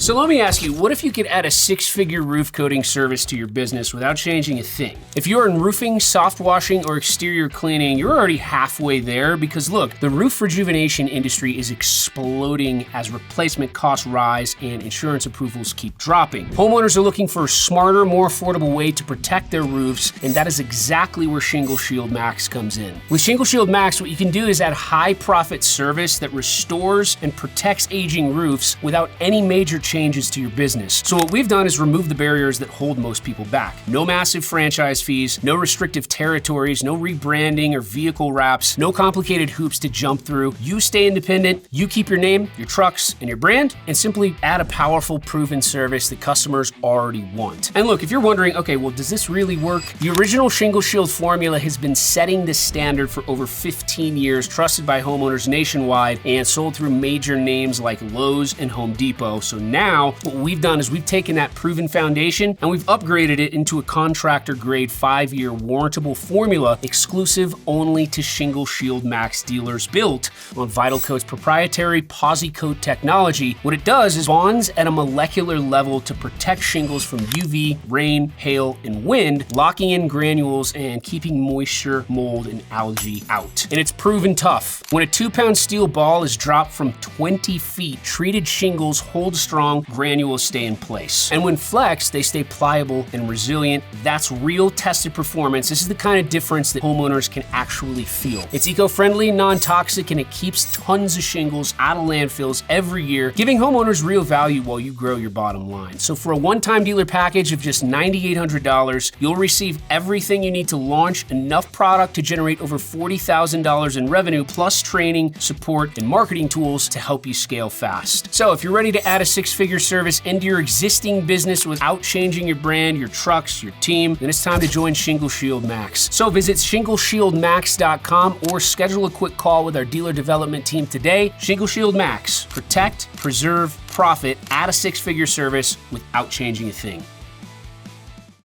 So let me ask you, what if you could add a six-figure roof coating service to your business without changing a thing? If you're in roofing, soft washing, or exterior cleaning, you're already halfway there because look, the roof rejuvenation industry is exploding as replacement costs rise and insurance approvals keep dropping. Homeowners are looking for a smarter, more affordable way to protect their roofs, and that is exactly where Shingle Shield Max comes in. With Shingle Shield Max, what you can do is add high-profit service that restores and protects aging roofs without any major changes to your business. So what we've done is remove the barriers that hold most people back. No massive franchise fees, no restrictive territories, no rebranding or vehicle wraps, no complicated hoops to jump through. You stay independent, you keep your name, your trucks, and your brand, and simply add a powerful, proven service that customers already want. And look, if you're wondering, okay, well, does this really work? The original Shingle Shield formula has been setting the standard for over 15 years, trusted by homeowners nationwide, and sold through major names like Lowe's and Home Depot. So now, what we've done is we've taken that proven foundation and we've upgraded it into a contractor grade 5-year warrantable formula exclusive only to Shingle Shield Max dealers, built on Vital Coat's proprietary PosiCoat technology. What it does is bonds at a molecular level to protect shingles from UV, rain, hail, and wind, locking in granules and keeping moisture, mold, and algae out. And it's proven tough. When a 2-pound steel ball is dropped from 20 feet, treated shingles hold strong, granules stay in place. And when flexed, they stay pliable and resilient. That's real tested performance. This is the kind of difference that homeowners can actually feel. It's eco-friendly, non-toxic, and it keeps tons of shingles out of landfills every year, giving homeowners real value while you grow your bottom line. So for a one-time dealer package of just $9,800, you'll receive everything you need to launch enough product to generate over $40,000 in revenue, plus training, support, and marketing tools to help you scale fast. So if you're ready to add a six-figure service into your existing business without changing your brand, your trucks, your team, then it's time to join Shingle Shield Max. So visit ShingleShieldMax.com or schedule a quick call with our dealer development team today. Shingle Shield Max. Protect, preserve, profit, add a six-figure service without changing a thing.